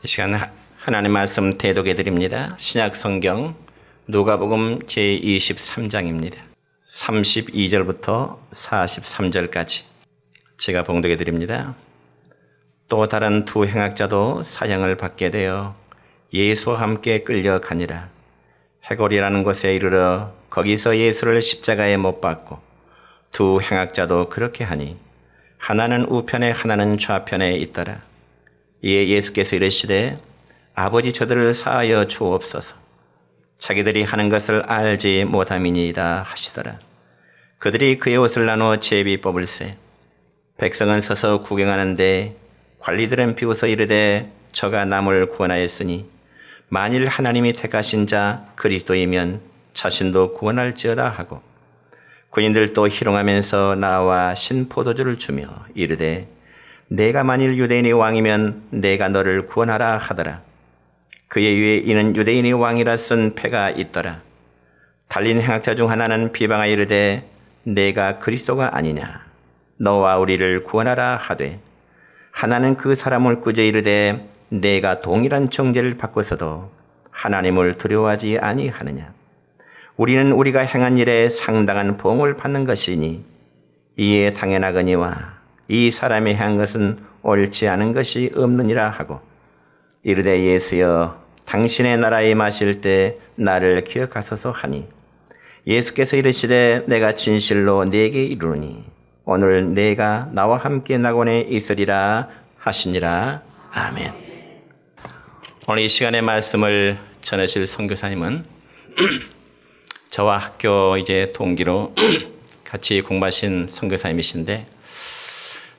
이 시간 하나님 말씀 대독해 드립니다. 신약 성경 누가복음 제23장입니다. 32절부터 43절까지 제가 봉독해 드립니다. 또 다른 두 행악자도 사형을 받게 되어 예수와 함께 끌려가니라. 해골이라는 곳에 이르러 거기서 예수를 십자가에 못 박고 두 행악자도 그렇게 하니 하나는 우편에 하나는 좌편에 있더라. 이에 예수께서 이르시되 아버지 저들을 사하여 주옵소서. 자기들이 하는 것을 알지 못함이니이다 하시더라. 그들이 그의 옷을 나누어 제비 뽑을세. 백성은 서서 구경하는데 관리들은 비웃어 이르되 저가 남을 구원하였으니 만일 하나님이 택하신 자 그리스도이면 자신도 구원할지어다 하고, 군인들도 희롱하면서 나와 신포도주를 주며 이르되 내가 만일 유대인의 왕이면 내가 너를 구원하라 하더라. 그의 위에 이는 유대인의 왕이라 쓴 패가 있더라. 달린 행악자 중 하나는 비방하여 이르되 내가 그리스도가 아니냐, 너와 우리를 구원하라 하되, 하나는 그 사람을 꾸짖어 이르되 내가 동일한 정죄를 받고서도 하나님을 두려워하지 아니하느냐. 우리는 우리가 행한 일에 상당한 보응을 받는 것이니 이에 당연하거니와 이 사람이 행한 것은 옳지 않은 것이 없느니라 하고, 이르되 예수여 당신의 나라에 임하실 때 나를 기억하소서 하니, 예수께서 이르시되 내가 진실로 네게 이르노니 오늘 내가 나와 함께 낙원에 있으리라 하시니라. 아멘. 오늘 이 시간의 말씀을 전하실 선교사님은 저와 학교 동기로 같이 공부하신 선교사님이신데,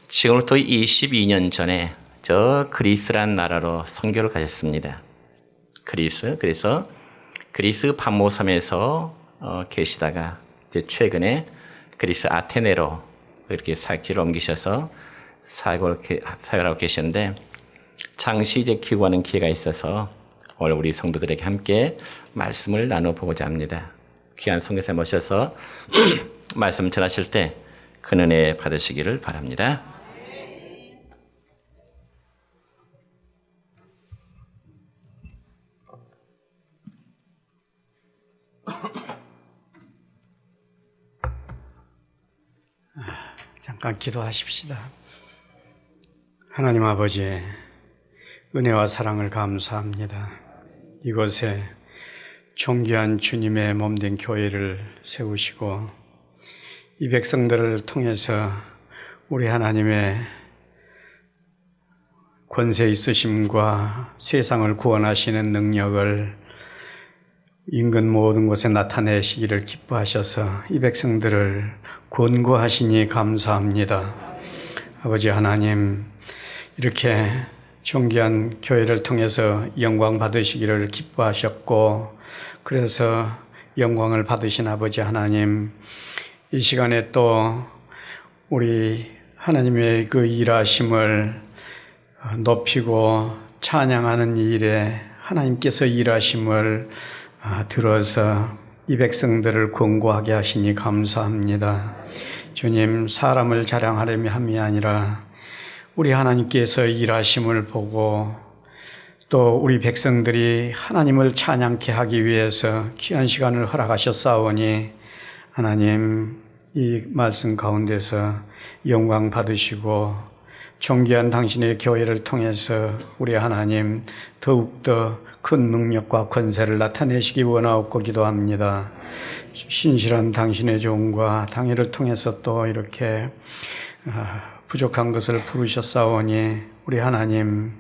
지금부터 22년 전에 저 그리스란 나라로 선교를 가셨습니다. 그래서 그리스 밤모섬에서 계시다가 이제 최근에 그리스 아테네로 이렇게 사역지를 옮기셔서 사역을 하고 계시는데, 잠시 이제 기구하는 기회가 있어서 오늘 우리 성도들에게 함께 말씀을 나눠보고자 합니다. 귀한 선교사 모셔서 말씀 전하실 때 큰 은혜 받으시기를 바랍니다. 잠깐 기도하십시다. 하나님 아버지, 은혜와 사랑을 감사합니다. 이곳에 존귀한 주님의 몸된 교회를 세우시고 이 백성들을 통해서 우리 하나님의 권세 있으심과 세상을 구원하시는 능력을 인근 모든 곳에 나타내시기를 기뻐하셔서 이 백성들을 권고하시니 감사합니다. 아버지 하나님, 이렇게 존귀한 교회를 통해서 영광 받으시기를 기뻐하셨고, 그래서 영광을 받으신 아버지 하나님, 이 시간에 또 우리 하나님의 그 일하심을 높이고 찬양하는 일에 하나님께서 일하심을 들어서 이 백성들을 권고하게 하시니 감사합니다. 주님, 사람을 자랑하려며 함이 아니라 우리 하나님께서 일하심을 보고 또 우리 백성들이 하나님을 찬양케 하기 위해서 귀한 시간을 허락하셨사오니 하나님, 이 말씀 가운데서 영광 받으시고 존귀한 당신의 교회를 통해서 우리 하나님 더욱더 큰 능력과 권세를 나타내시기 원하옵고 기도합니다. 신실한 당신의 종과 당회를 통해서 또 이렇게 부족한 것을 부르셨사오니 우리 하나님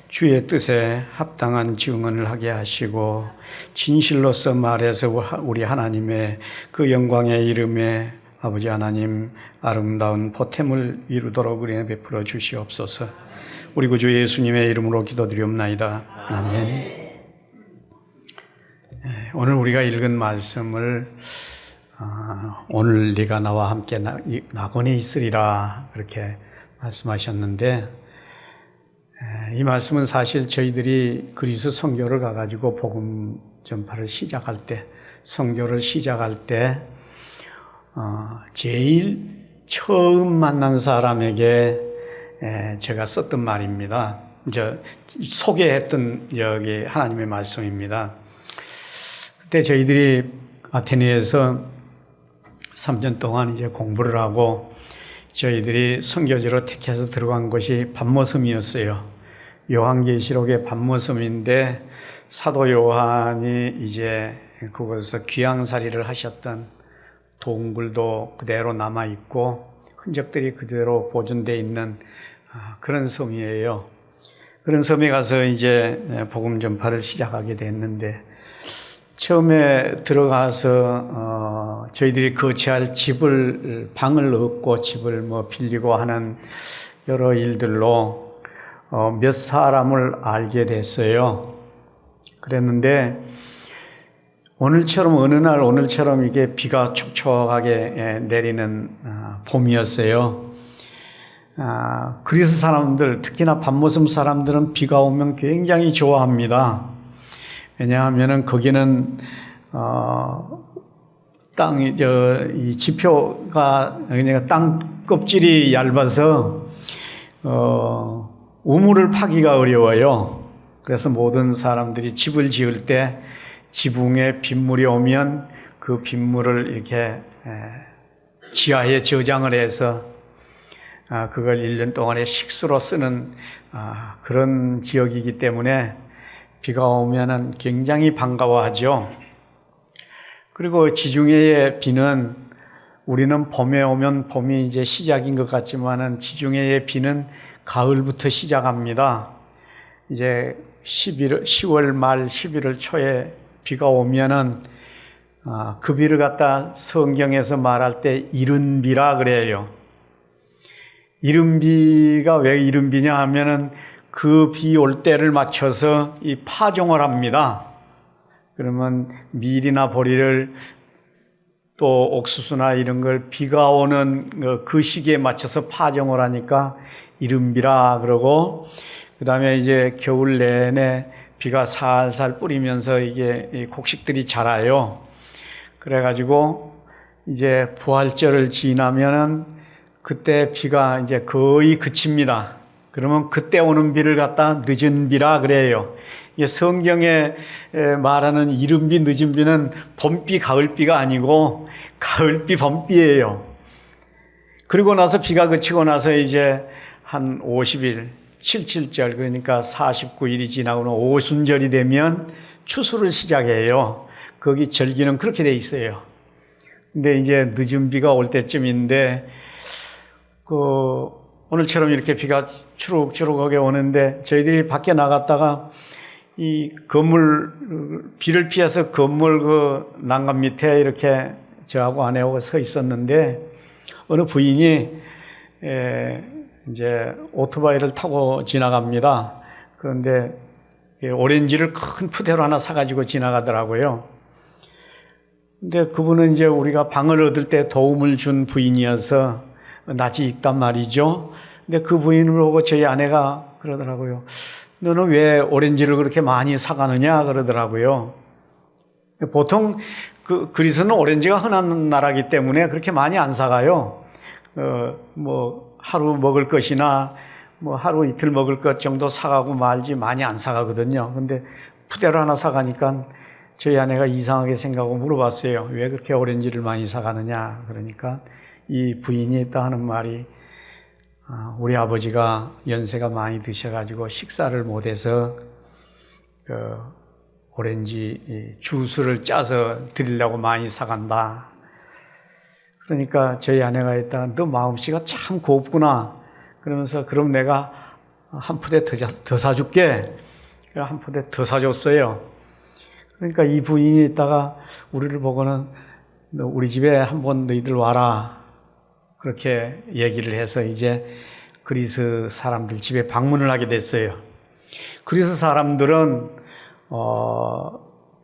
주의 뜻에 합당한 증언을 하게 하시고 진실로서 말해서 우리 하나님의 그 영광의 이름에 아버지 하나님 아름다운 보탬을 이루도록 은혜 베풀어 주시옵소서. 우리 구주 예수님의 이름으로 기도드리옵나이다. 아멘. 오늘 우리가 읽은 말씀을 오늘 네가 나와 함께 낙원에 있으리라 그렇게 말씀하셨는데, 이 말씀은 사실 저희들이 그리스 선교를 가가지고 복음 전파를 시작할 때, 선교를 시작할 때 제일 처음 만난 사람에게 제가 썼던 말입니다. 이제 소개했던 여기 하나님의 말씀입니다. 그때 저희들이 아테네에서 3년 동안 이제 공부를 하고 저희들이 선교지로 택해서 들어간 곳이 반모섬이었어요. 요한계시록의 반모섬인데 사도 요한이 이제 그곳에서 귀양살이를 하셨던 동굴도 그대로 남아 있고 흔적들이 그대로 보존되어 있는 그런 섬이에요. 그런 섬에 가서 이제 복음 전파를 시작하게 됐는데 처음에 들어가서 저희들이 거처할 방을 얻고 집을 빌리고 하는 여러 일들로 몇 사람을 알게 됐어요. 그랬는데 오늘처럼 이게 비가 촉촉하게 내리는 봄이었어요. 그리스 사람들, 특히나 반모섬 사람들은 비가 오면 굉장히 좋아합니다. 왜냐하면은 거기는 이 지표가 그러니까 땅 껍질이 얇아서 우물을 파기가 어려워요. 그래서 모든 사람들이 집을 지을 때 지붕에 빗물이 오면 그 빗물을 이렇게 지하에 저장을 해서 그걸 1년 동안의 식수로 쓰는 그런 지역이기 때문에 비가 오면은 굉장히 반가워하죠. 그리고 지중해의 비는 우리는 봄에 오면 봄이 이제 시작인 것 같지만은 지중해의 비는 가을부터 시작합니다. 이제 10월 말 11월 초에 비가 오면은 그 비를 갖다 성경에서 말할 때 이른 비라 그래요. 이른 비가 왜 이른 비냐 하면은 그 비 올 때를 맞춰서 이 파종을 합니다. 그러면 밀이나 보리를 또 옥수수나 이런 걸 비가 오는 그 시기에 맞춰서 파종을 하니까 이른비라 그러고, 그 다음에 이제 겨울 내내 비가 살살 뿌리면서 이게 곡식들이 자라요. 그래가지고 이제 부활절을 지나면은 그때 비가 이제 거의 그칩니다. 그러면 그때 오는 비를 갖다 늦은 비라 그래요. 성경에 말하는 이른비, 늦은 비는 봄비, 가을비가 아니고 가을비, 봄비예요. 그리고 나서 비가 그치고 나서 이제 한 50일, 77절, 그러니까 49일이 지나고는 오순절이 되면 추수를 시작해요. 거기 절기는 그렇게 돼 있어요. 근데 이제 늦은 비가 올 때쯤인데, 오늘처럼 이렇게 비가 추룩추룩하게 오는데, 저희들이 밖에 나갔다가 이 비를 피해서 건물 난간 밑에 이렇게 저하고 아내하고 서 있었는데, 어느 부인이 이제 오토바이를 타고 지나갑니다. 그런데 오렌지를 큰 푸대로 하나 사가지고 지나가더라고요. 근데 그분은 이제 우리가 방을 얻을 때 도움을 준 부인이어서 낯이 익단 말이죠. 근데 그 부인을 보고 저희 아내가 그러더라고요. 너는 왜 오렌지를 그렇게 많이 사가느냐 그러더라고요. 보통 그리스는 오렌지가 흔한 나라이기 때문에 그렇게 많이 안 사가요. 하루 먹을 것이나 하루 이틀 먹을 것 정도 사가고 말지 많이 안 사가거든요. 근데 푸대를 하나 사가니까 저희 아내가 이상하게 생각하고 물어봤어요. 왜 그렇게 오렌지를 많이 사가느냐. 그러니까 이 부인이 또 하는 말이, 우리 아버지가 연세가 많이 드셔가지고 식사를 못해서 오렌지 주스를 짜서 드리려고 많이 사간다. 그러니까 저희 아내가 했다. 너 마음씨가 참 곱구나. 그러면서 그럼 내가 한 푸대 더 사줄게. 한 푸대 더 사줬어요. 그러니까 이 부인이 있다가 우리를 보고는 우리 집에 한번 너희들 와라. 그렇게 얘기를 해서 이제 그리스 사람들 집에 방문을 하게 됐어요. 그리스 사람들은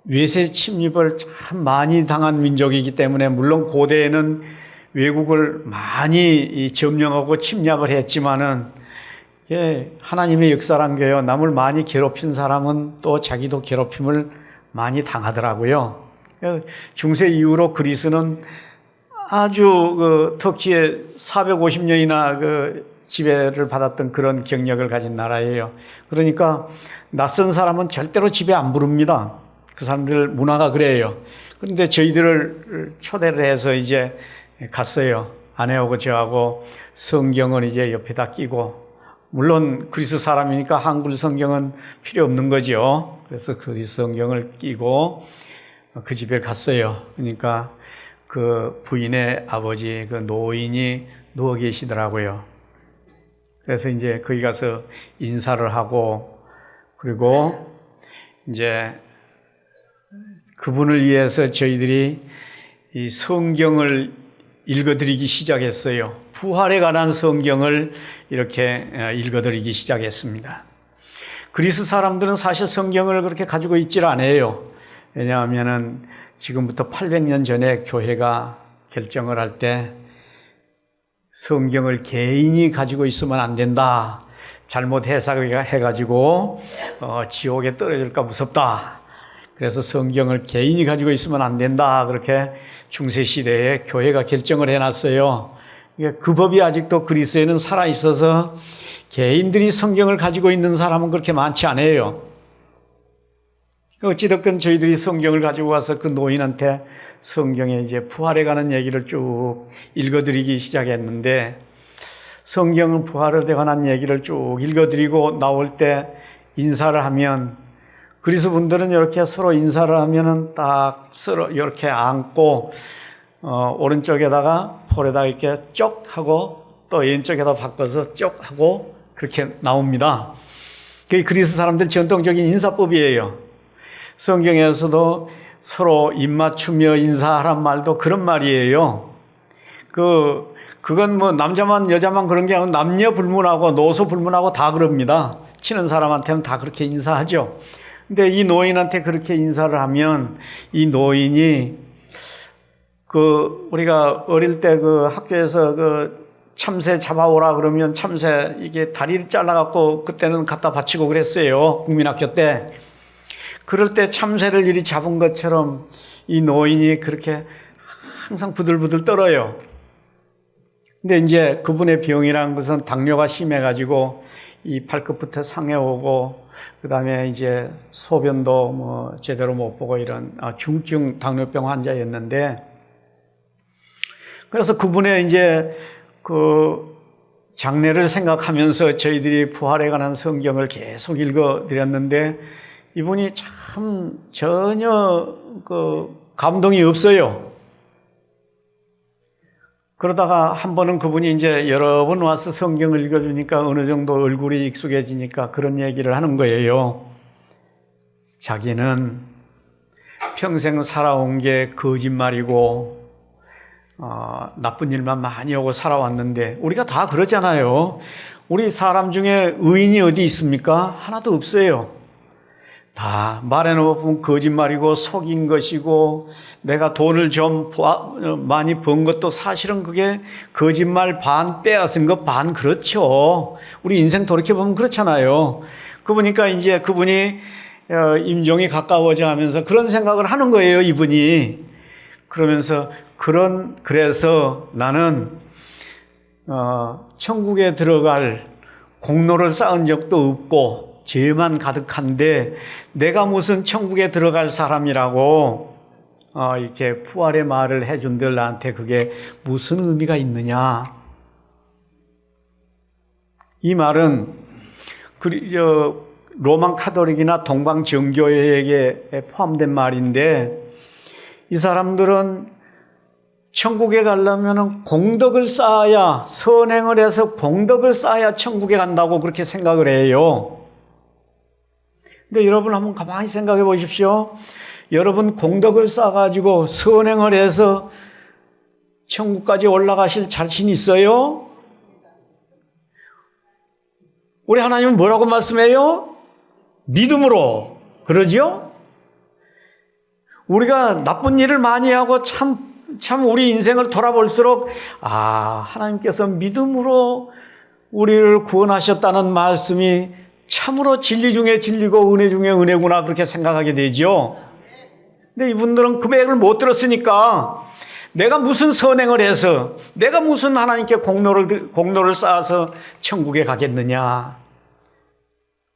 외세 침입을 참 많이 당한 민족이기 때문에 물론 고대에는 외국을 많이 점령하고 침략을 했지만은 하나님의 역사란 게요. 남을 많이 괴롭힌 사람은 또 자기도 괴롭힘을 많이 당하더라고요. 중세 이후로 그리스는 아주 그 터키에 450년이나 그 지배를 받았던 그런 경력을 가진 나라예요. 그러니까 낯선 사람은 절대로 집에 안 부릅니다. 그 사람들 문화가 그래요. 그런데 저희들을 초대를 해서 이제 갔어요. 아내하고 저하고 성경을 이제 옆에다 끼고, 물론 그리스 사람이니까 한글 성경은 필요 없는 거죠. 그래서 그리스 성경을 끼고 그 집에 갔어요. 그러니까 그 부인의 아버지 그 노인이 누워 계시더라고요. 그래서 이제 거기 가서 인사를 하고, 그리고 이제 그분을 위해서 저희들이 이 성경을 읽어드리기 시작했어요. 부활에 관한 성경을 이렇게 읽어드리기 시작했습니다. 그리스 사람들은 사실 성경을 그렇게 가지고 있질 않아요. 왜냐하면은 지금부터 800년 전에 교회가 결정을 할 때 성경을 개인이 가지고 있으면 안 된다. 잘못 해석해가지고 지옥에 떨어질까 무섭다. 그래서 성경을 개인이 가지고 있으면 안 된다. 그렇게 중세시대에 교회가 결정을 해놨어요. 그 법이 아직도 그리스에는 살아있어서 개인들이 성경을 가지고 있는 사람은 그렇게 많지 않아요. 어찌됐건 저희들이 성경을 가지고 와서 그 노인한테 성경에 이제 부활에 관한 얘기를 쭉 읽어드리기 시작했는데, 성경은 부활에 관한 얘기를 쭉 읽어드리고 나올 때 인사를 하면, 그리스 분들은 이렇게 서로 인사를 하면은 딱 서로 이렇게 안고, 오른쪽에다가 폴에다가 이렇게 쪽 하고 또 왼쪽에다 바꿔서 쪽 하고 그렇게 나옵니다. 그게 그리스 사람들 전통적인 인사법이에요. 성경에서도 서로 입맞추며 인사하란 말도 그런 말이에요. 그건 뭐 남자만 여자만 그런 게 아니고 남녀 불문하고 노소 불문하고 다 그럽니다. 친한 사람한테는 다 그렇게 인사하죠. 근데 이 노인한테 그렇게 인사를 하면 이 노인이 우리가 어릴 때 그 학교에서 참새 잡아오라 그러면 참새 이게 다리를 잘라갖고 그때는 갖다 바치고 그랬어요. 국민학교 때. 그럴 때 참새를 이리 잡은 것처럼 이 노인이 그렇게 항상 부들부들 떨어요. 근데 이제 그분의 병이란 것은 당뇨가 심해가지고 이 발끝부터 상해 오고, 그 다음에 이제 소변도 뭐 제대로 못 보고 이런 중증 당뇨병 환자였는데, 그래서 그분의 이제 그 장례를 생각하면서 저희들이 부활에 관한 성경을 계속 읽어 드렸는데, 이분이 참 전혀 감동이 없어요. 그러다가 한 번은 그분이 이제 여러 번 와서 성경을 읽어주니까 어느 정도 얼굴이 익숙해지니까 그런 얘기를 하는 거예요. 자기는 평생 살아온 게 거짓말이고 나쁜 일만 많이 하고 살아왔는데, 우리가 다 그러잖아요. 우리 사람 중에 의인이 어디 있습니까? 하나도 없어요. 다 말해놓으면 거짓말이고 속인 것이고, 내가 돈을 좀 많이 번 것도 사실은 그게 거짓말 반 빼앗은 것 반 그렇죠. 우리 인생 돌이켜보면 그렇잖아요. 그러니까 이제 그분이 임종이 가까워져 하면서 그런 생각을 하는 거예요, 이분이. 그러면서 그래서 나는 천국에 들어갈 공로를 쌓은 적도 없고 죄만 가득한데 내가 무슨 천국에 들어갈 사람이라고 이렇게 부활의 말을 해준들 나한테 그게 무슨 의미가 있느냐. 이 말은 로만 카톨릭이나 동방 정교회에 포함된 말인데, 이 사람들은 천국에 가려면 공덕을 쌓아야, 선행을 해서 공덕을 쌓아야 천국에 간다고 그렇게 생각을 해요. 근데 여러분 한번 가만히 생각해 보십시오. 여러분 공덕을 쌓아가지고 선행을 해서 천국까지 올라가실 자신 있어요? 우리 하나님은 뭐라고 말씀해요? 믿음으로. 그러죠? 우리가 나쁜 일을 많이 하고 참 우리 인생을 돌아볼수록 하나님께서 믿음으로 우리를 구원하셨다는 말씀이 참으로 진리 중에 진리고 은혜 중에 은혜구나 그렇게 생각하게 되죠. 근데 이분들은 그 맥을 못 들었으니까 내가 무슨 선행을 해서, 내가 무슨 하나님께 공로를 쌓아서 천국에 가겠느냐.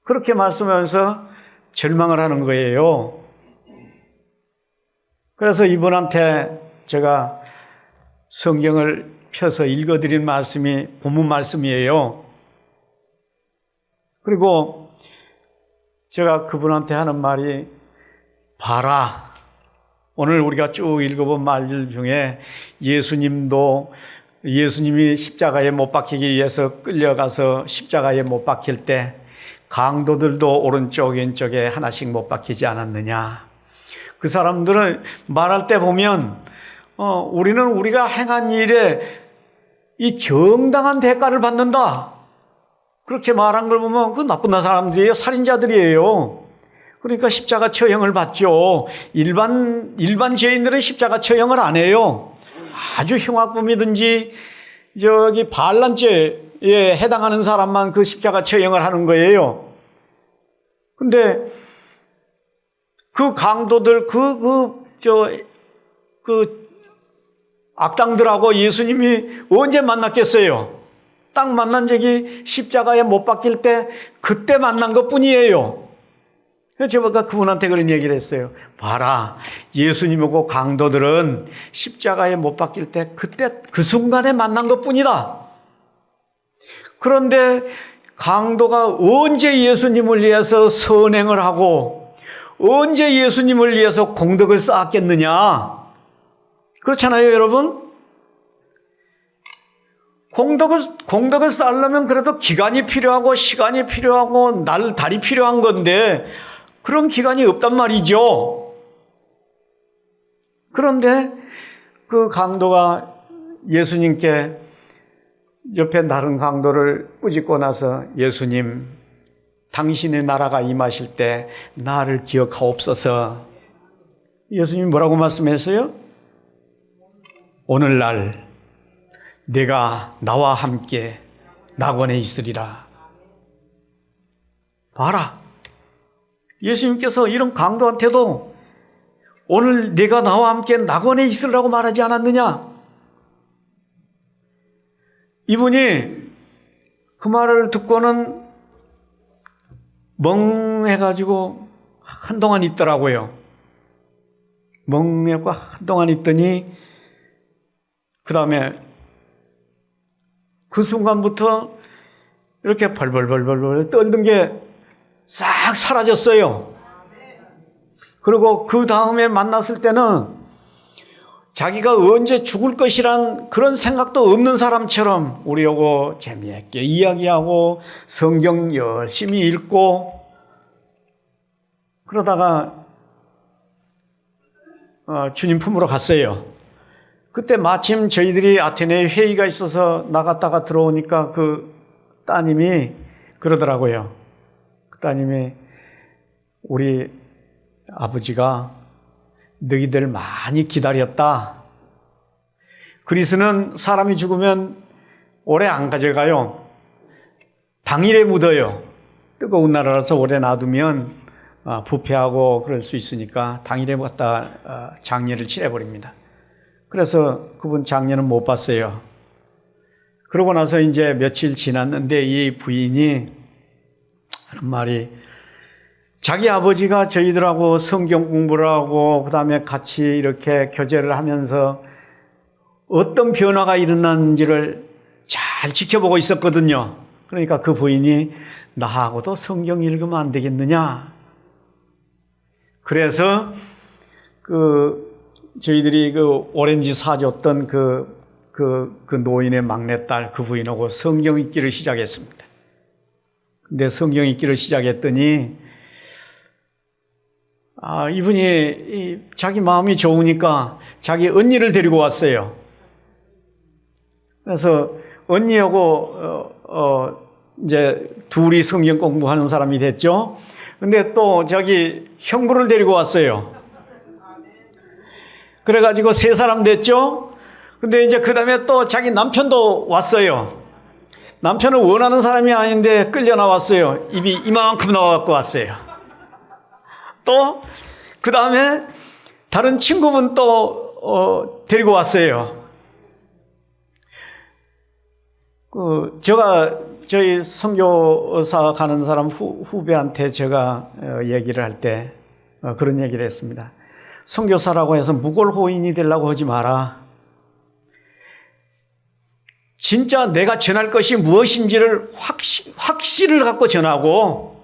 그렇게 말씀하면서 절망을 하는 거예요. 그래서 이분한테 제가 성경을 펴서 읽어드린 말씀이 본문 말씀이에요. 그리고 제가 그분한테 하는 말이, 봐라. 오늘 우리가 쭉 읽어본 말 중에 예수님이 십자가에 못 박히기 위해서 끌려가서 십자가에 못 박힐 때 강도들도 오른쪽 왼쪽에 하나씩 못 박히지 않았느냐. 그 사람들은 말할 때 보면 우리는 우리가 행한 일에 이 정당한 대가를 받는다. 그렇게 말한 걸 보면 그 나쁜 사람들이에요. 살인자들이에요. 그러니까 십자가 처형을 받죠. 일반 죄인들은 십자가 처형을 안 해요. 아주 흉악범이든지 저기 반란죄에 해당하는 사람만 그 십자가 처형을 하는 거예요. 근데 그 강도들, 악당들하고 예수님이 언제 만났겠어요? 딱 만난 적이 십자가에 못 박힐 때 그때 만난 것 뿐이에요. 제가 그분한테 그런 얘기를 했어요. 봐라, 예수님하고 강도들은 십자가에 못 박힐 때 그때 그 순간에 만난 것 뿐이다. 그런데 강도가 언제 예수님을 위해서 선행을 하고 언제 예수님을 위해서 공덕을 쌓았겠느냐? 그렇잖아요, 여러분? 공덕을 쌓으려면 그래도 기간이 필요하고 시간이 필요하고 달이 필요한 건데 그런 기간이 없단 말이죠. 그런데 그 강도가 예수님께 옆에 다른 강도를 꾸짖고 나서, 예수님, 당신의 나라가 임하실 때 나를 기억하옵소서. 예수님이 뭐라고 말씀했어요? 오늘날 내가 나와 함께 낙원에 있으리라. 봐라, 예수님께서 이런 강도한테도 오늘 내가 나와 함께 낙원에 있으라고 말하지 않았느냐? 이분이 그 말을 듣고는 멍해가지고 한동안 있더라고요. 멍해고 한동안 있더니 그 다음에 그 순간부터 이렇게 벌벌 떨던 게 싹 사라졌어요. 그리고 그 다음에 만났을 때는 자기가 언제 죽을 것이란 그런 생각도 없는 사람처럼 우리하고 재미있게 이야기하고 성경 열심히 읽고 그러다가 주님 품으로 갔어요. 그때 마침 저희들이 아테네에 회의가 있어서 나갔다가 들어오니까 그 따님이 그러더라고요. 그 따님이, 우리 아버지가 너희들 많이 기다렸다. 그리스는 사람이 죽으면 오래 안 가져가요. 당일에 묻어요. 뜨거운 나라라서 오래 놔두면 부패하고 그럴 수 있으니까 당일에 갖다 장례를 치러버립니다. 그래서 그분 장례는 못 봤어요. 그러고 나서 이제 며칠 지났는데 이 부인이 하는 말이, 자기 아버지가 저희들하고 성경 공부를 하고 그 다음에 같이 이렇게 교제를 하면서 어떤 변화가 일어났는지를 잘 지켜보고 있었거든요. 그러니까 그 부인이, 나하고도 성경 읽으면 안 되겠느냐? 그래서 저희들이 오렌지 사줬던 그 노인의 막내딸 그 부인하고 성경 읽기를 시작했습니다. 근데 성경 읽기를 시작했더니 이분이 자기 마음이 좋으니까 자기 언니를 데리고 왔어요. 그래서 언니하고 이제 둘이 성경 공부하는 사람이 됐죠. 근데 또 자기 형부를 데리고 왔어요. 그래가지고 세 사람 됐죠. 근데 이제 그 다음에 또 자기 남편도 왔어요. 남편은 원하는 사람이 아닌데 끌려 나왔어요. 입이 이만큼 나와갖고 왔어요. 또 그 다음에 다른 친구분 또 데리고 왔어요. 저희 선교사 가는 사람 후배한테 제가 얘기를 할 때 그런 얘기를 했습니다. 선교사라고 해서 무골호인이 되려고 하지 마라. 진짜 내가 전할 것이 무엇인지를 확신을 갖고 전하고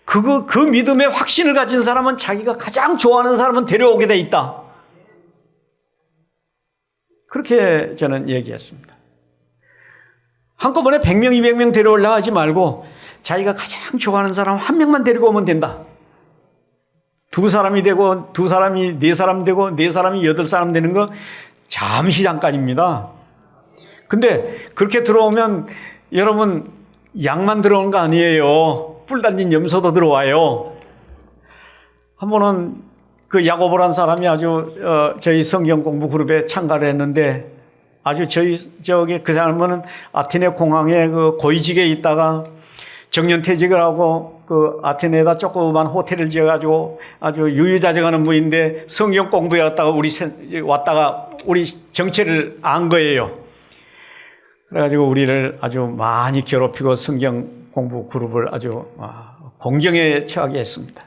그 믿음의 확신을 가진 사람은 자기가 가장 좋아하는 사람은 데려오게 돼 있다. 그렇게 저는 얘기했습니다. 한꺼번에 100명, 200명 데려오려고 하지 말고 자기가 가장 좋아하는 사람 한 명만 데리고 오면 된다. 두 사람이 되고 두 사람이 네 사람 되고 네 사람이 8사람 되는 거 잠시 잠깐입니다. 근데 그렇게 들어오면 여러분 양만 들어오는 거 아니에요. 뿔 달린 염소도 들어와요. 한 번은 그 야고보란 사람이 아주 저희 성경 공부 그룹에 참가를 했는데 아주 그 사람은 아테네 공항에 그 고위직에 있다가 정년퇴직을 하고 그 아테네에다 조그만 호텔을 지어가지고 아주 유유자적하는 분인데 성경 공부에 왔다가 우리 정체를 안 거예요. 그래가지고 우리를 아주 많이 괴롭히고 성경 공부 그룹을 아주 공경에 처하게 했습니다.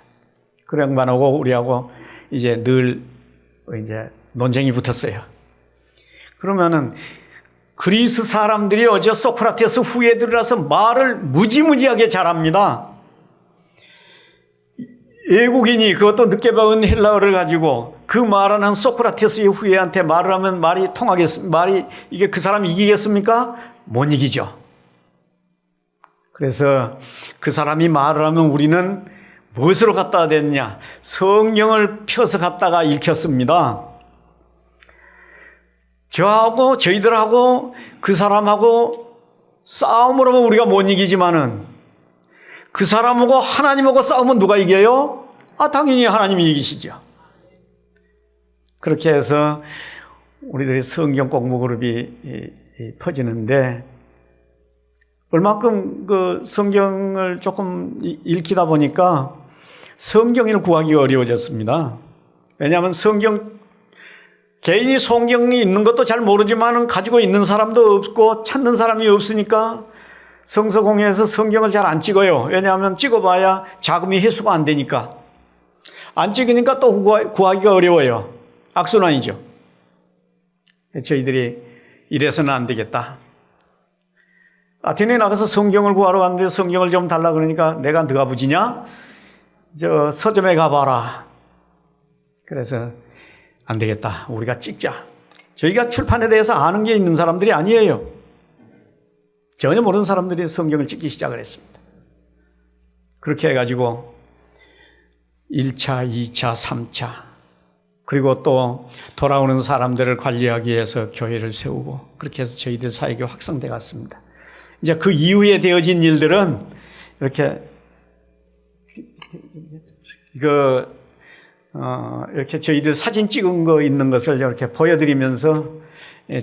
그 양반하고 우리하고 이제 늘 이제 논쟁이 붙었어요. 그러면은 그리스 사람들이 어제 소크라테스 후예들이라서 말을 무지무지하게 잘합니다. 외국인이 그것도 늦게 배운 헬라어를 가지고 그 말하는 소크라테스의 후예한테 말을 하면 말이 이게 그 사람이 이기겠습니까? 못 이기죠. 그래서 그 사람이 말을 하면 우리는 무엇으로 갖다 댔냐? 성경을 펴서 갖다가 읽혔습니다. 저희들하고 그 사람하고 싸움을 하면 우리가 못 이기지만은 그 사람하고 하나님하고 싸우면 누가 이겨요? 당연히 하나님이 이기시죠. 그렇게 해서 우리들의 성경 공부 그룹이 퍼지는데 얼마큼 그 성경을 조금 읽히다 보니까 성경을 구하기가 어려워졌습니다. 왜냐하면 개인이 성경이 있는 것도 잘 모르지만 가지고 있는 사람도 없고 찾는 사람이 없으니까 성서공회에서 성경을 잘 안 찍어요. 왜냐하면 찍어봐야 자금이 회수가 안 되니까. 안 찍으니까 또 구하기가 어려워요. 악순환이죠. 저희들이 이래서는 안 되겠다. 아테네에 나가서 성경을 구하러 갔는데 성경을 좀 달라 그러니까 내가 너가 부지냐? 저 서점에 가봐라. 그래서 안 되겠다. 우리가 찍자. 저희가 출판에 대해서 아는 게 있는 사람들이 아니에요. 전혀 모르는 사람들이 성경을 찍기 시작을 했습니다. 그렇게 해가지고 1차, 2차, 3차 그리고 또 돌아오는 사람들을 관리하기 위해서 교회를 세우고 그렇게 해서 저희들 사역이 확산돼 갔습니다. 이제 그 이후에 되어진 일들은 이렇게 이렇게 저희들 사진 찍은 거 있는 것을 이렇게 보여드리면서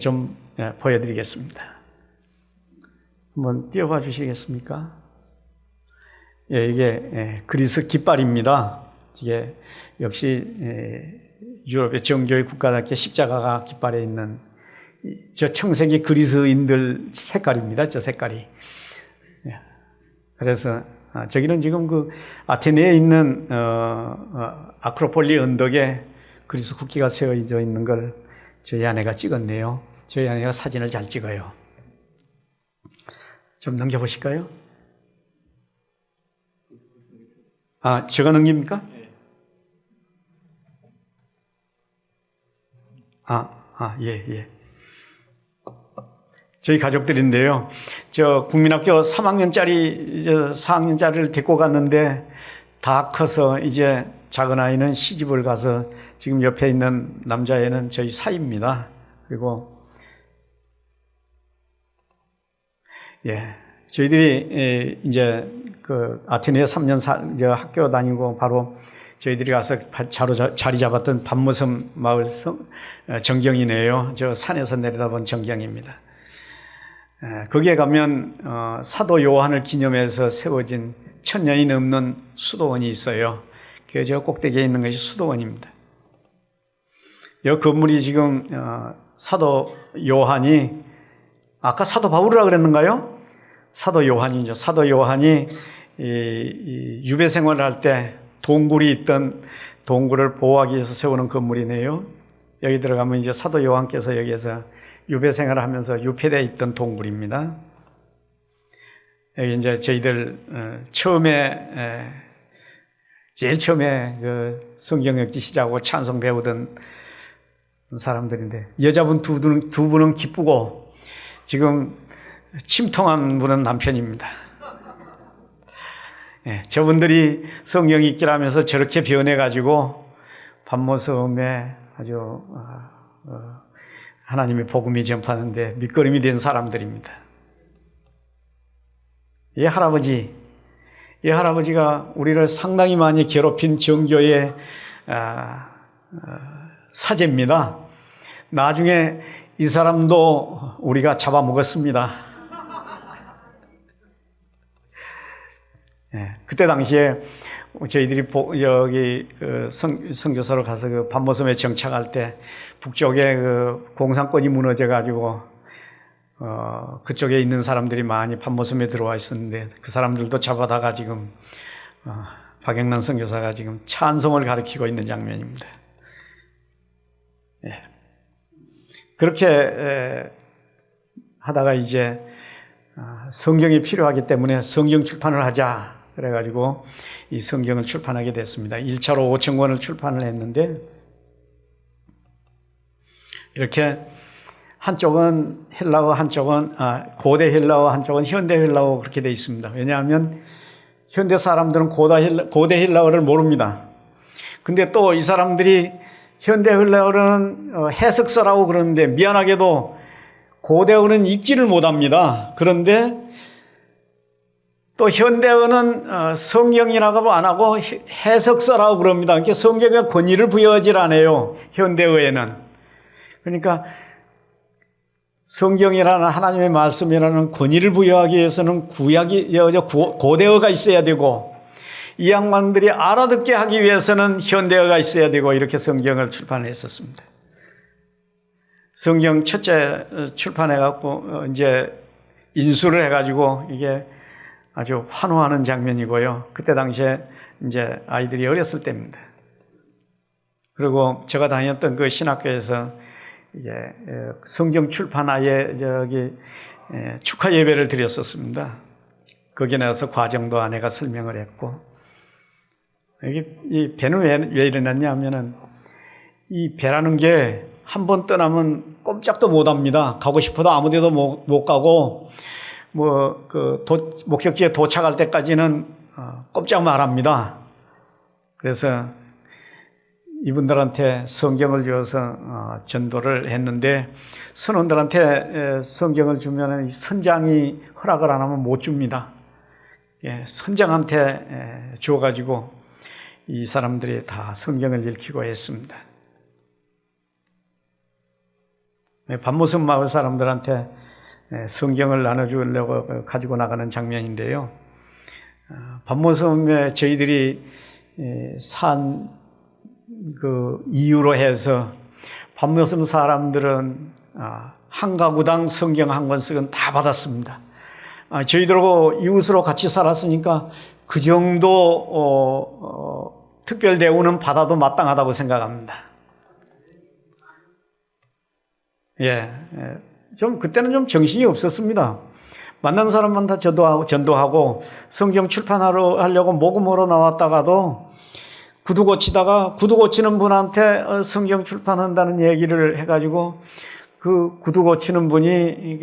좀 보여드리겠습니다. 한번 띄워봐 주시겠습니까? 이게 그리스 깃발입니다. 이게 역시 유럽의 정교회 국가답게 십자가가 깃발에 있는 저 청색이 그리스인들 색깔입니다. 저 색깔이. 그래서 저기는 지금 그 아테네에 있는 아크로폴리 언덕에 그리스 국기가 세워져 있는 걸 저희 아내가 찍었네요. 저희 아내가 사진을 잘 찍어요. 좀 넘겨보실까요? 제가 넘깁니까? 예. 저희 가족들인데요. 저 국민학교 3학년짜리, 4학년짜리를 데리고 갔는데 다 커서 이제 작은 아이는 시집을 가서 지금 옆에 있는 남자애는 저희 사이입니다. 그리고 저희들이 이제 그 아테네에 3년 학교 다니고 바로 저희들이 가서 자리 잡았던 밤모섬 마을 정경이네요. 저 산에서 내려다본 정경입니다. 거기에 가면 사도 요한을 기념해서 세워진 1000년이 넘는 수도원이 있어요. 그 저 꼭대기에 있는 것이 수도원입니다. 이 건물이 지금 사도 요한이 아까 사도 바울이라 그랬는가요? 사도 요한이죠. 사도 요한이 이 유배 생활을 할 때 동굴이 있던 동굴을 보호하기 위해서 세우는 건물이네요. 여기 들어가면 이제 사도 요한께서 여기에서 유배 생활을 하면서 유폐되어 있던 동굴입니다. 여기 이제 저희들 제일 처음에 그 성경 읽기 시작하고 찬송 배우던 사람들인데, 여자분 두 분은 기쁘고 지금 침통한 분은 남편입니다. 저분들이 성경 읽기를 하면서 저렇게 변해가지고 밤모섬에 아주 하나님의 복음이 전파하는데 밑거름이 된 사람들입니다. 이 할아버지가 우리를 상당히 많이 괴롭힌 정교의 사제입니다. 나중에 이 사람도 우리가 잡아먹었습니다. 그때 당시에 저희들이 여기 선교사로 가서 그 밤모섬에 정착할 때 북쪽에 그 공산권이 무너져가지고 그쪽에 있는 사람들이 많이 밤모섬에 들어와 있었는데 그 사람들도 잡아다가 지금 박영란 선교사가 지금 찬송을 가르치고 있는 장면입니다. 그렇게 하다가 이제 성경이 필요하기 때문에 성경 출판을 하자 그래가지고 이 성경을 출판하게 됐습니다. 1차로 5천 권을 출판을 했는데, 이렇게 한쪽은 헬라어, 한쪽은 고대 헬라어, 한쪽은 현대 헬라어 그렇게 되어 있습니다. 왜냐하면 현대 사람들은 고대 헬라어를 모릅니다. 근데 또 이 사람들이 현대 헬라어는 해석서라고 그러는데 미안하게도 고대어는 읽지를 못합니다. 그런데 또 현대어는 성경이라고 안 하고 해석서라고 그럽니다. 그러니까 성경에 권위를 부여하지 않아요, 현대어에는. 그러니까 성경이라는 하나님의 말씀이라는 권위를 부여하기 위해서는 고대어가 있어야 되고, 이 양반들이 알아듣게 하기 위해서는 현대어가 있어야 되고, 이렇게 성경을 출판했었습니다. 성경 첫째 출판해갖고 이제 인수를 해가지고 이게 아주 환호하는 장면이고요. 그때 당시에 이제 아이들이 어렸을 때입니다. 그리고 제가 다녔던 그 신학교에서 이제 성경 출판하에 축하 예배를 드렸었습니다. 거기에 나가서 과정도 아내가 설명을 했고, 이 배는 왜 일어났냐 하면은, 이 배라는 게 한 번 떠나면 꼼짝도 못 합니다. 가고 싶어도 아무 데도 못 가고, 목적지에 도착할 때까지는 꼼짝 말합니다. 그래서 이분들한테 성경을 주어서 전도를 했는데, 선원들한테 성경을 주면 선장이 허락을 안 하면 못 줍니다. 선장한테 주어가지고 이 사람들이 다 성경을 읽히고 했습니다. 밤모섬 마을 사람들한테 성경을 나눠주려고 가지고 나가는 장면인데요. 밤모섬에 저희들이 산 그 이유로 해서 밤모섬 사람들은 한 가구당 성경 한 권씩은 다 받았습니다. 저희들하고 이웃으로 같이 살았으니까 그 정도 특별 대우는 받아도 마땅하다고 생각합니다. 그때는 좀 정신이 없었습니다. 만난 사람만 다 전도하고 성경 출판하려고 모금하러 나왔다가도 구두 고치는 분한테 성경 출판한다는 얘기를 해가지고 그 구두 고치는 분이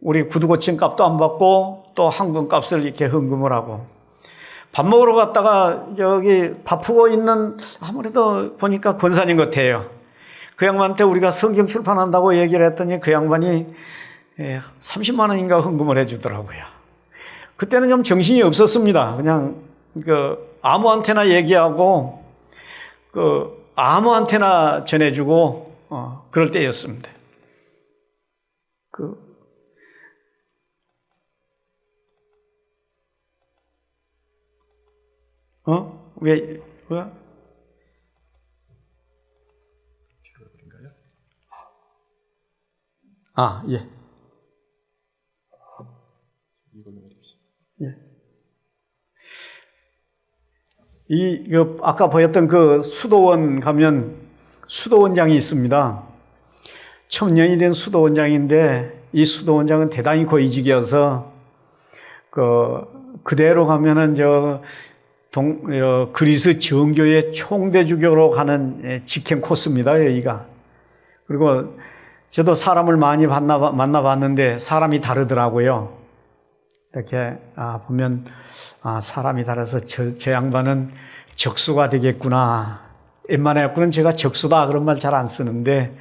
우리 구두 고친 값도 안 받고 또 한금 값을 이렇게 헌금을 하고, 밥 먹으러 갔다가 여기 바쁘고 있는, 아무래도 보니까 권사님 같아요. 그 양반한테 우리가 성경 출판한다고 얘기를 했더니 그 양반이 30만 원인가 헌금을 해주더라고요. 그때는 좀 정신이 없었습니다. 그냥 아무한테나 얘기하고 아무한테나 전해주고 그럴 때였습니다. 아, 예. 예. 아까 보였던 그 수도원 가면 수도원장이 있습니다. 천년이 된 수도원장인데 이 수도원장은 대단히 고위직이어서 그대로 가면은 그리스 정교회 총대주교로 가는 직행 코스입니다, 여기가. 그리고 저도 사람을 많이 만나봤는데 사람이 다르더라고요. 이렇게 보면 사람이 달라서 저 양반은 적수가 되겠구나. 웬만해서는 제가 적수다 그런 말 잘 안 쓰는데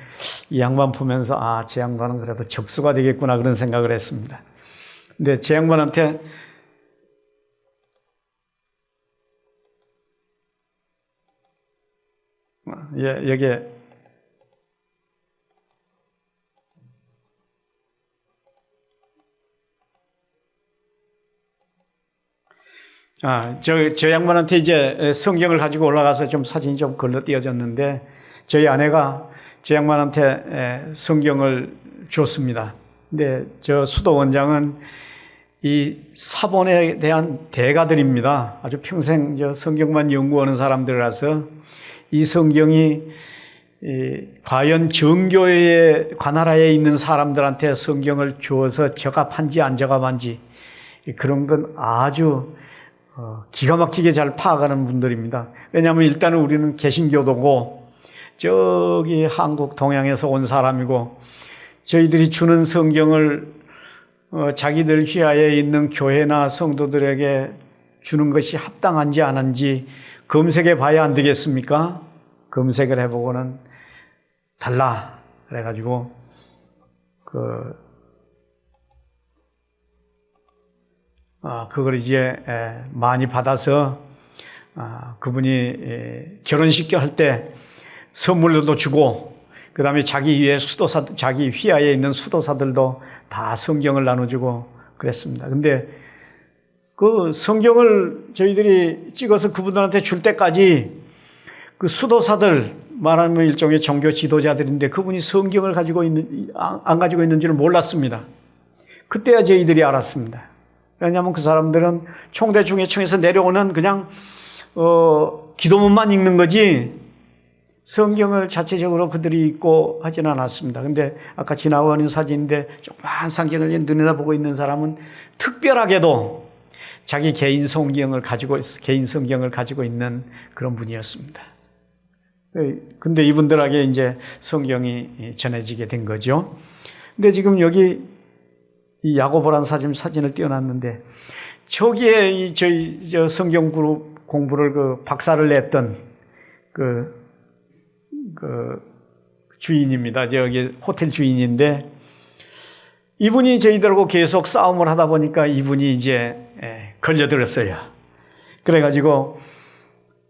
이 양반 보면서 저 양반은 그래도 적수가 되겠구나 그런 생각을 했습니다. 근데 제 양반한테 여기에 저 양반한테 이제 성경을 가지고 올라가서 좀 사진이 좀 걸러띄어졌는데 저희 아내가 저 양반한테 성경을 줬습니다. 근데 저 수도원장은 이 사본에 대한 대가들입니다. 아주 평생 저 성경만 연구하는 사람들이라서 이 성경이 과연 정교회의 관할하에 있는 사람들한테 성경을 주어서 적합한지 안 적합한지 그런 건 아주 기가 막히게 잘 파악하는 분들입니다. 왜냐하면 일단은 우리는 개신교도고 저기 한국 동양에서 온 사람이고 저희들이 주는 성경을 자기들 휘하에 있는 교회나 성도들에게 주는 것이 합당한지 안 한지 검색해 봐야 안 되겠습니까? 검색을 해보고는 달라. 그래가지고 그걸 이제 많이 받아서 그분이 결혼식 할 때 선물도 주고 그 다음에 자기 휘하에 있는 수도사들도 다 성경을 나눠주고 그랬습니다. 근데 그 성경을 저희들이 찍어서 그분들한테 줄 때까지 그 수도사들 말하면 일종의 종교 지도자들인데 그분이 성경을 안 가지고 있는지를 몰랐습니다. 그때야 저희들이 알았습니다. 왜냐하면 그 사람들은 총대 중회청에서 내려오는 그냥 기도문만 읽는 거지 성경을 자체적으로 그들이 읽고 하지는 않았습니다. 근데 아까 지나가는 사진인데 조그만 성경을 눈에다 보고 있는 사람은 특별하게도 자기 개인 성경을 가지고 있는 그런 분이었습니다. 근데 이분들에게 이제 성경이 전해지게 된 거죠. 근데 지금 여기 이 야고보란 사진을 띄워놨는데 저기에 저희 성경 그룹 공부를 그 박사를 냈던 그 주인입니다. 저기 호텔 주인인데 이분이 저희들하고 계속 싸움을 하다 보니까 이분이 이제 걸려들었어요. 그래가지고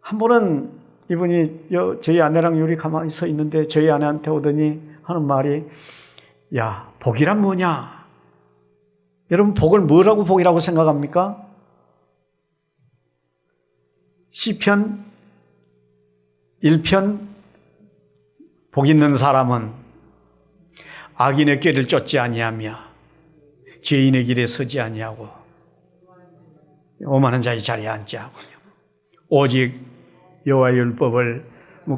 한 번은 이분이 저희 아내랑 요리 가만히 서 있는데 저희 아내한테 오더니 하는 말이 야, 복이란 뭐냐? 여러분 복을 뭐라고 복이라고 생각합니까? 시편 1편 복 있는 사람은 악인의 꾀를 쫓지 아니하며 죄인의 길에 서지 아니하고 오만한 자의 자리에 앉지 않고 오직 여호와의 율법을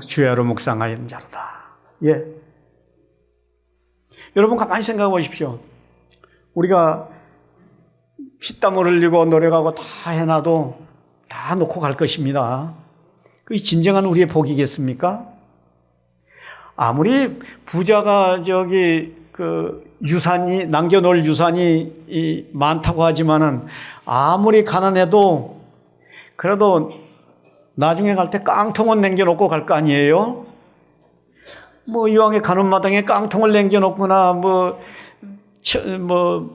주야로 묵상하는 자로다. 예. 여러분 가만히 생각해 보십시오. 우리가 피땀을 흘리고 노력하고 다 해놔도 다 놓고 갈 것입니다. 그게 진정한 우리의 복이겠습니까? 아무리 부자가 유산이 남겨놓을 유산이 많다고 하지만은 아무리 가난해도 그래도 나중에 갈 때 깡통은 남겨놓고 갈 거 아니에요? 뭐 이왕에 가는 마당에 깡통을 남겨놓거나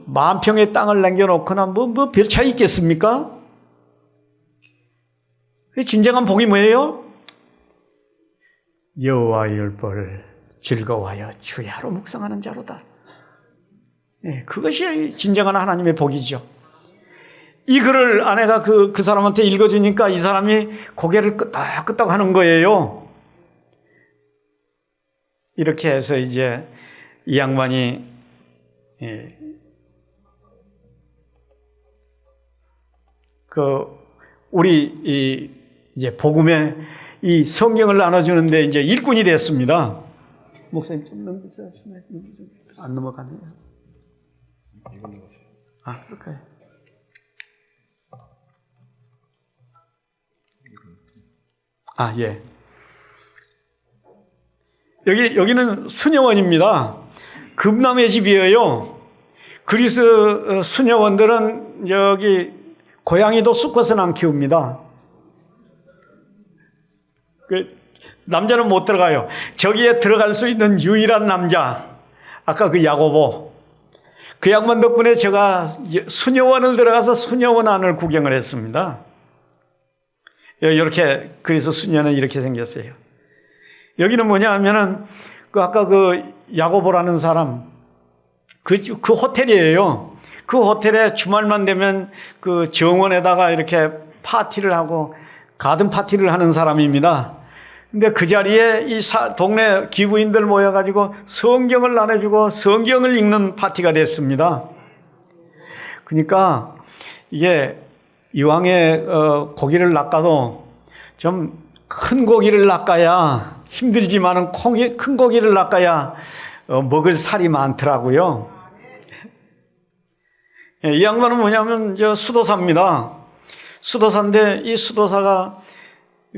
만 평의 땅을 남겨놓거나 별 차이 있겠습니까? 진정한 복이 뭐예요? 여호와의 율법을 즐거워하여 주야로 묵상하는 자로다. 네, 그것이 진정한 하나님의 복이죠. 이 글을 아내가 그 사람한테 읽어주니까 이 사람이 고개를 끄덕끄덕 하는 거예요. 이렇게 해서 이제 이 양반이 예. 우리 이제 복음의 이 성경을 나눠주는데 이제 일꾼이 됐습니다. 목사님 좀 넘기세요. 안 넘어가네요. 아, 그럴까요? 아, 예. 여기는 수녀원입니다. 금남의 집이에요. 그리스 수녀원들은 여기 고양이도 수컷은 안 키웁니다. 남자는 못 들어가요. 저기에 들어갈 수 있는 유일한 남자, 아까 그 야고보. 그 양반 덕분에 제가 수녀원을 들어가서 수녀원 안을 구경을 했습니다. 이렇게 그리스 수녀는 이렇게 생겼어요. 여기는 뭐냐 하면은 아까 그 야고보라는 사람 그 호텔이에요. 그 호텔에 주말만 되면 그 정원에다가 이렇게 파티를 하고 가든 파티를 하는 사람입니다. 근데 그 자리에 이 동네 기부인들 모여가지고 성경을 나눠주고 성경을 읽는 파티가 됐습니다. 그러니까 이게 이왕에 고기를 낚아도 좀 큰 고기를 낚아야 힘들지만은 큰 고기를 낚아야 먹을 살이 많더라고요. 이 양반은 뭐냐면 수도사입니다. 수도사인데 이 수도사가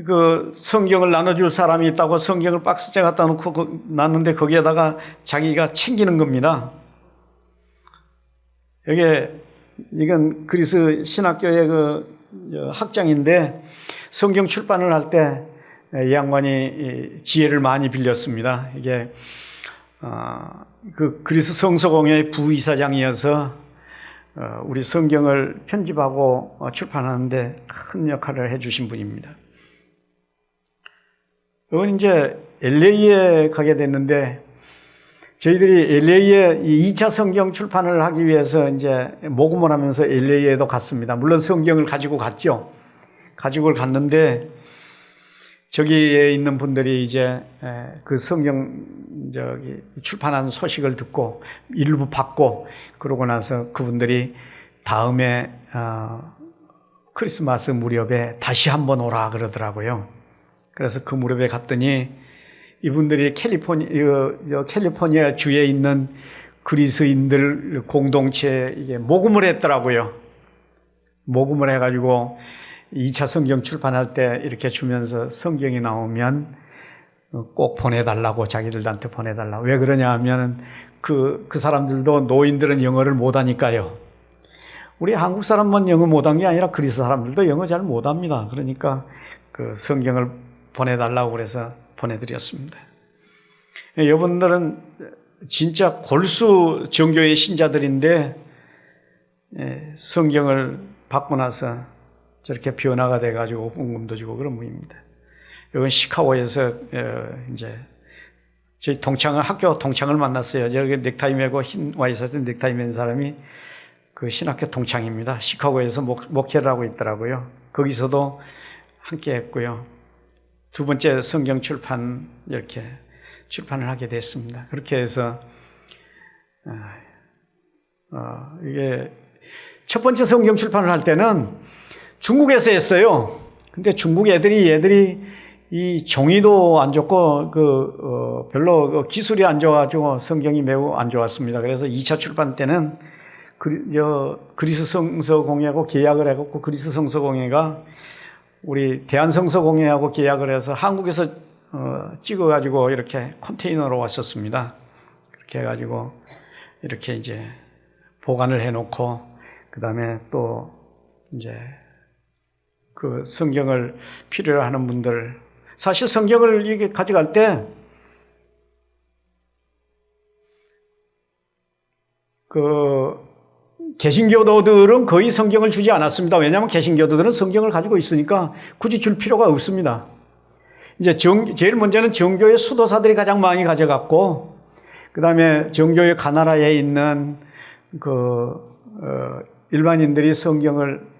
그 성경을 나눠줄 사람이 있다고 성경을 박스째 갖다 놓고 놨는데 거기에다가 자기가 챙기는 겁니다. 이건 그리스 신학교의 그 학장인데 성경 출판을 할 때 이 양반이 지혜를 많이 빌렸습니다. 이게 그 그리스 성서공회의 부이사장이어서 우리 성경을 편집하고 출판하는데 큰 역할을 해주신 분입니다. 이건 이제 LA에 가게 됐는데 저희들이 LA에 2차 성경 출판을 하기 위해서 이제 모금을 하면서 LA에도 갔습니다. 물론 성경을 가지고 갔죠. 가지고 갔는데 저기에 있는 분들이 이제 그 성경 출판한 소식을 듣고 일부 받고 그러고 나서 그분들이 다음에 크리스마스 무렵에 다시 한번 오라 그러더라고요. 그래서 그 무렵에 갔더니 이분들이 캘리포니아 주에 있는 그리스인들 공동체에 이게 모금을 했더라고요. 모금을 해가지고 2차 성경 출판할 때 이렇게 주면서 성경이 나오면 꼭 보내달라고 자기들한테 보내달라고. 왜 그러냐 하면 그 사람들도 노인들은 영어를 못하니까요. 우리 한국 사람만 영어 못한 게 아니라 그리스 사람들도 영어 잘 못합니다. 그러니까 그 성경을 보내달라고 그래서 보내드렸습니다. 여러분들은 진짜 골수 정교의 신자들인데 성경을 받고 나서 저렇게 변화가 돼가지고 헌금도 주고 그런 분입니다. 이건 시카고에서 이제 저희 학교 동창을 만났어요. 저기 넥타이 메고 흰 와이셔츠 넥타이 맨 사람이 그 신학교 동창입니다. 시카고에서 목회를 하고 있더라고요. 거기서도 함께 했고요. 두 번째 성경 출판 이렇게 출판을 하게 됐습니다. 그렇게 해서 이게 첫 번째 성경 출판을 할 때는 중국에서 했어요. 근데 중국 얘들이 이 종이도 안 좋고 별로 기술이 안 좋아가지고 성경이 매우 안 좋았습니다. 그래서 2차 출판 때는 그리스 성서공회하고 계약을 해갖고 그리스 성서공회가 우리 대한성서공회하고 계약을 해서 한국에서 찍어가지고 이렇게 컨테이너로 왔었습니다. 그렇게 해가지고 이렇게 이제 보관을 해놓고 그 다음에 또 이제 그 성경을 필요로 하는 분들, 사실 성경을 이게 가져갈 때 개신교도들은 거의 성경을 주지 않았습니다. 왜냐하면 개신교도들은 성경을 가지고 있으니까 굳이 줄 필요가 없습니다. 이제 제일 먼저는 정교의 수도사들이 가장 많이 가져갔고, 그 다음에 정교의 가나라에 있는 일반인들이 성경을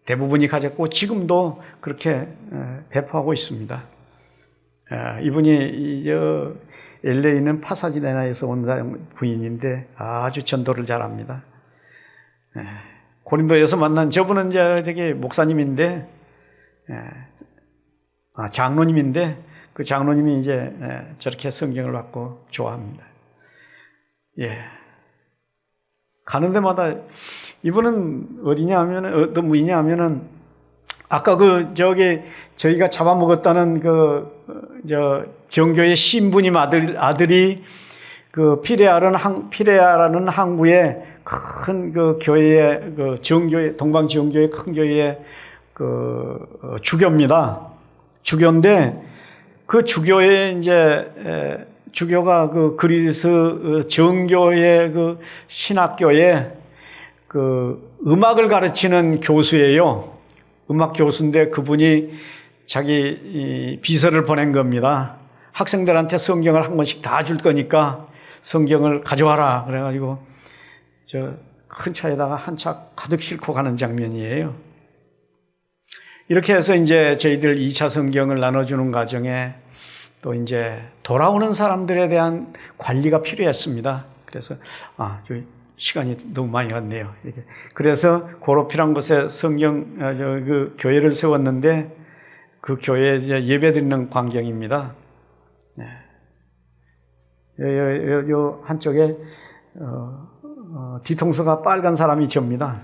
대부분이 가졌고, 지금도 그렇게 배포하고 있습니다. 이분이 LA는 파사디나에서 온 사람 부인인데 아주 전도를 잘합니다. 고린도에서 만난 저분은 이제 저기 목사님인데, 장로님인데 그 장로님이 이제 저렇게 성경을 받고 좋아합니다. 가는 데마다 이분은 어디냐 하면 어떤 분이냐 하면은 아까 저희가 잡아먹었다는 정교의 신부님 아들이 그 피레아라는 항구에 큰 교회의 정교회 동방지원교회 큰 교회의 주교입니다. 주교인데 그 주교에 이제 주교가 그리스 정교의 신학교에 음악을 가르치는 교수예요. 음악 교수인데 그분이 자기 비서를 보낸 겁니다. 학생들한테 성경을 한 권씩 다 줄 거니까 성경을 가져와라. 그래가지고 큰 차에다가 한 차 가득 싣고 가는 장면이에요. 이렇게 해서 이제 저희들 2차 성경을 나눠주는 과정에 또 이제 돌아오는 사람들에 대한 관리가 필요했습니다. 그래서 시간이 너무 많이 갔네요. 이렇게. 그래서 고로피란 곳에 교회를 세웠는데 그 교회에 이제 예배드리는 광경입니다. 요 한쪽에 뒤통수가 빨간 사람이 접니다.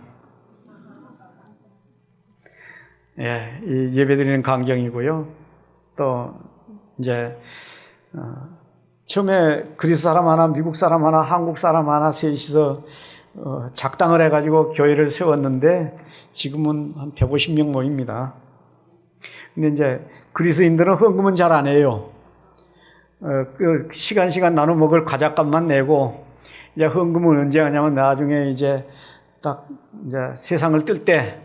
이 예배드리는 광경이고요. 또 이제 처음에 그리스 사람 하나, 미국 사람 하나, 한국 사람 하나 셋이서 작당을 해가지고 교회를 세웠는데 지금은 한 150명 모입니다. 근데 이제 그리스인들은 헌금은 잘 안 해요. 시간 나눠 먹을 과자값만 내고 이제 헌금은 언제 하냐면 나중에 이제 딱 이제 세상을 뜰 때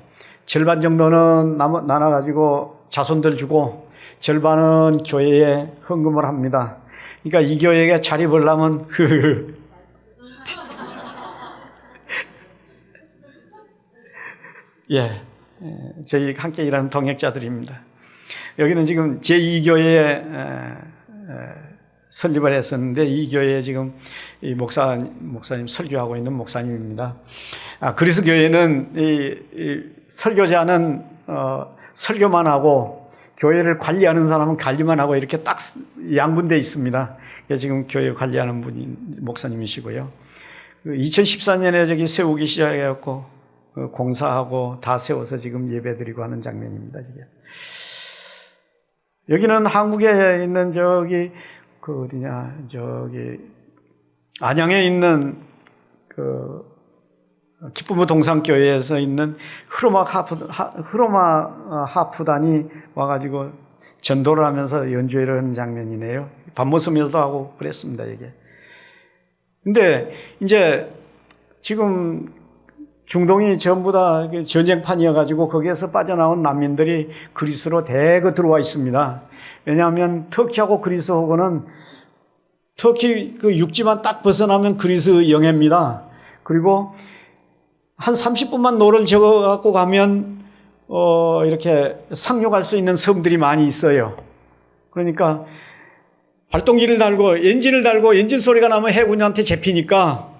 절반 정도는 나눠가지고 자손들 주고 절반은 교회에 헌금을 합니다. 그러니까 이 교회에 자립하려면 저희 함께 일하는 동역자들입니다. 여기는 지금 제2교회에 설립을 했었는데 이 교회에 지금 이 목사님 설교하고 있는 목사님입니다. 그리스 교회는 이 설교자는 설교만 하고 교회를 관리하는 사람은 관리만 하고 이렇게 딱 양분되어 있습니다. 지금 교회 관리하는 분이 목사님이시고요. 2014년에 저기 세우기 시작해갖고 공사하고 다 세워서 지금 예배드리고 하는 장면입니다. 여기는 한국에 있는 안양에 있는 기쁨의 동산교회에서 있는 흐로마 하프단이 와가지고 전도를 하면서 연주회를 하는 장면이네요. 밤모섬에서도 하고 그랬습니다, 이게. 근데 이제 지금 중동이 전부 다 전쟁판이어가지고 거기에서 빠져나온 난민들이 그리스로 대거 들어와 있습니다. 왜냐하면 터키하고 그리스하고는 터키 육지만 딱 벗어나면 그리스 영해입니다. 그리고 한 30분만 노를 저어갖고 가면 이렇게 상륙할 수 있는 섬들이 많이 있어요. 그러니까 발동기를 달고 엔진을 달고 엔진 소리가 나면 해군한테 잡히니까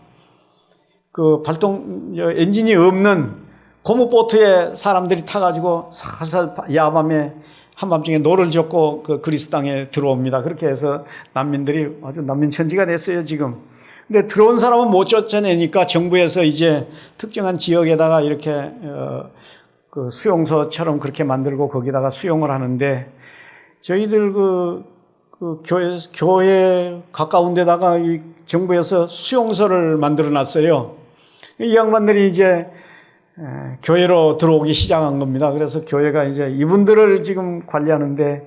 엔진이 없는 고무보트에 사람들이 타가지고 살살 야밤에 한밤중에 노를 젓고 그리스 땅에 들어옵니다. 그렇게 해서 난민들이 아주 난민천지가 됐어요, 지금. 근데 들어온 사람은 못 쫓아내니까 정부에서 이제 특정한 지역에다가 이렇게 수용소처럼 그렇게 만들고 거기다가 수용을 하는데 저희들 교회 가까운 데다가 이 정부에서 수용소를 만들어 놨어요. 이 양반들이 이제 교회로 들어오기 시작한 겁니다. 그래서 교회가 이제 이분들을 지금 관리하는데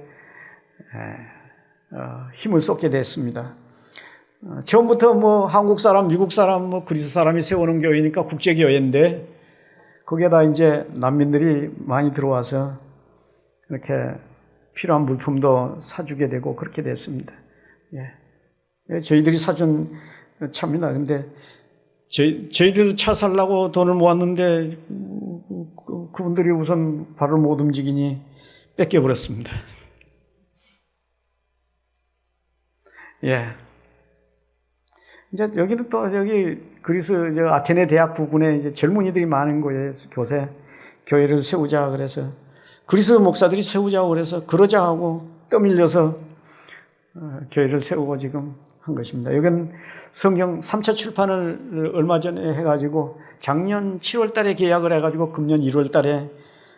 힘을 쏟게 됐습니다. 처음부터 한국 사람, 미국 사람, 그리스 사람이 세우는 교회니까 국제교회인데 거기에다 이제 난민들이 많이 들어와서 이렇게 필요한 물품도 사주게 되고 그렇게 됐습니다. 저희들이 사준 차입니다. 근데 저희들 차 살라고 돈을 모았는데 그분들이 우선 발을 못 움직이니 뺏겨버렸습니다. 이제 여기는 또 여기 그리스 저 아테네 대학 부근에 이제 젊은이들이 많은 거예요. 교회를 세우자 그래서 그리스 목사들이 세우자고 그래서 그러자 하고 떠밀려서 교회를 세우고 지금 한 것입니다. 여기는 성경 3차 출판을 얼마 전에 해가지고 작년 7월 달에 계약을 해가지고 금년 1월 달에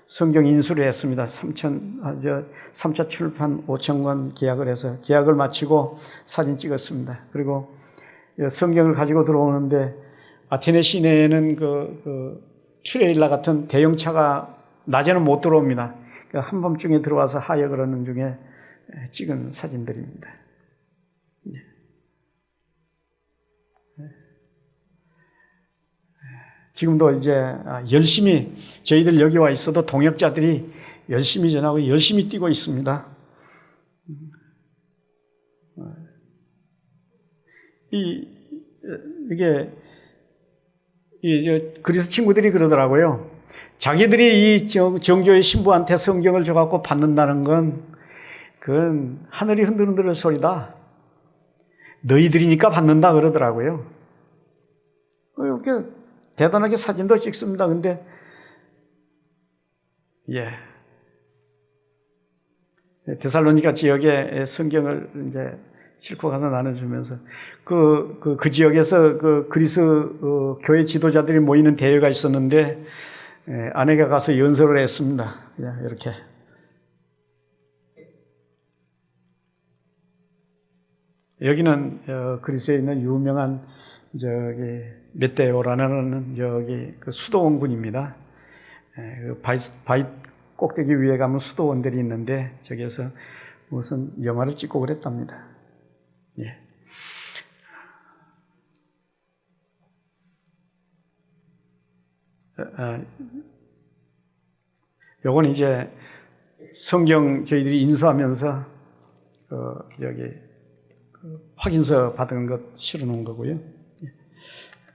성경 인수를 했습니다. 3차 출판 5,000권 계약을 해서 계약을 마치고 사진 찍었습니다. 그리고 성경을 가지고 들어오는데 아테네 시내에는 트레일러 같은 대형차가 낮에는 못 들어옵니다. 한밤중에 들어와서 하역을 하는 중에 찍은 사진들입니다. 지금도 이제 열심히 저희들 여기 와 있어도 동역자들이 열심히 전하고 열심히 뛰고 있습니다. 이게 그리스 친구들이 그러더라고요. 자기들이 이 정교회 신부한테 성경을 줘갖고 받는다는 그건 하늘이 흔들흔들 소리다. 너희들이니까 받는다 그러더라고요. 이렇게 대단하게 사진도 찍습니다. 근데 데살로니가 지역에 성경을 이제 싣고 가서 나눠주면서 그 지역에서 그리스 교회 지도자들이 모이는 대회가 있었는데 아내가 가서 연설을 했습니다. 이렇게 여기는 그리스에 있는 유명한 메테오라는 그 수도원군입니다. 바위 꼭대기 위에 가면 수도원들이 있는데 저기에서 무슨 영화를 찍고 그랬답니다. 요건 이제 성경 저희들이 인수하면서 확인서 받은 것 실어 놓은 거고요.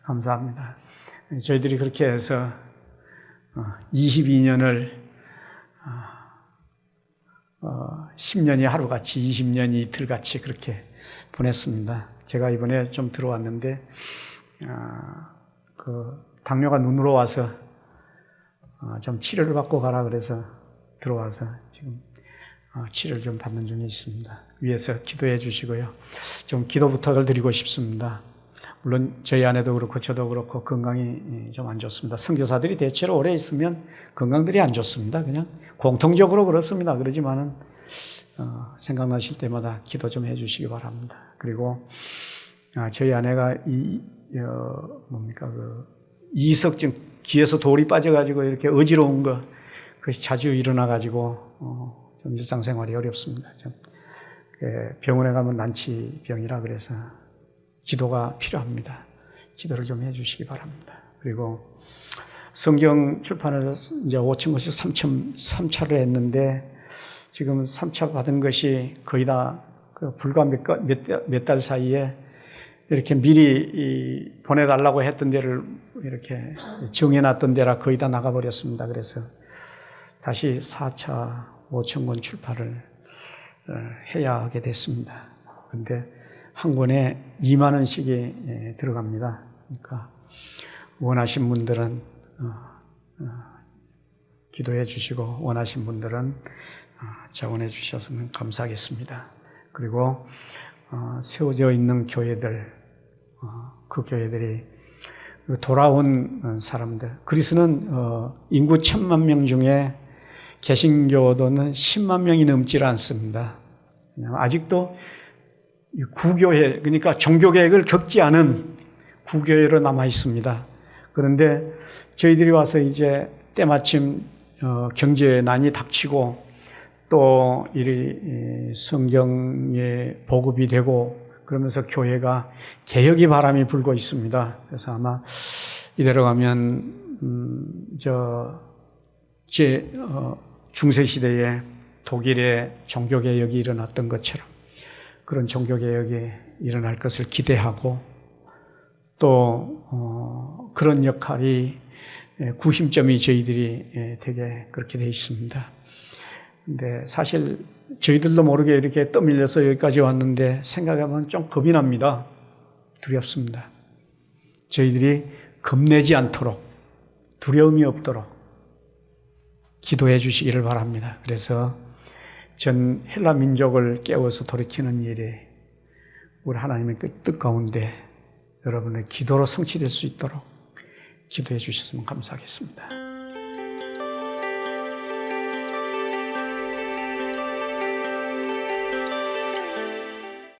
감사합니다. 저희들이 그렇게 해서 22년을 10년이 하루같이 20년이 이틀같이 그렇게 보냈습니다. 제가 이번에 좀 들어왔는데 당뇨가 눈으로 와서 좀 치료를 받고 가라 그래서 들어와서 지금 치료를 좀 받는 중에 있습니다. 위에서 기도해 주시고요. 좀 기도 부탁을 드리고 싶습니다. 물론 저희 아내도 그렇고 저도 그렇고 건강이 좀 안 좋습니다. 선교사들이 대체로 오래 있으면 건강들이 안 좋습니다. 그냥 공통적으로 그렇습니다. 그러지만은 생각나실 때마다 기도 좀 해주시기 바랍니다. 그리고 저희 아내가 이석증 귀에서 돌이 빠져가지고 이렇게 어지러운 거 그것이 자주 일어나가지고 좀 일상생활이 어렵습니다. 좀 병원에 가면 난치병이라 그래서 기도가 필요합니다. 기도를 좀 해주시기 바랍니다. 그리고 성경 출판을 이제 5,000권씩 3차를 했는데 지금 3차 받은 것이 거의 다 불과 몇 달 사이에 이렇게 미리 보내달라고 했던 데를 이렇게 정해놨던 데라 거의 다 나가버렸습니다. 그래서 다시 4차 5,000권 출판을 해야 하게 됐습니다. 근데 한 권에 2만 원씩이 들어갑니다. 그러니까 원하신 분들은 기도해 주시고 원하신 분들은 자원해 주셨으면 감사하겠습니다. 그리고 세워져 있는 교회들, 그 교회들이 돌아온 사람들, 그리스는 인구 1,000만 명 중에 개신교도는 10만 명이 넘지 않습니다. 아직도 구교회, 그러니까 종교개혁을 겪지 않은 구교회로 남아 있습니다. 그런데 저희들이 와서 이제 때마침 경제난이 닥치고 또 이 성경의 보급이 되고 그러면서 교회가 개혁의 바람이 불고 있습니다. 그래서 아마 이대로 가면 중세 시대에 독일의 종교개혁이 일어났던 것처럼 그런 종교개혁이 일어날 것을 기대하고 또 그런 역할이 구심점이 저희들이 되게 그렇게 돼 있습니다. 근데 사실 저희들도 모르게 이렇게 떠밀려서 여기까지 왔는데 생각하면 좀 겁이 납니다. 두렵습니다. 저희들이 겁내지 않도록, 두려움이 없도록 기도해 주시기를 바랍니다. 그래서 전 헬라 민족을 깨워서 돌이키는 일이 우리 하나님의 뜻 가운데 여러분의 기도로 성취될 수 있도록 기도해 주셨으면 감사하겠습니다.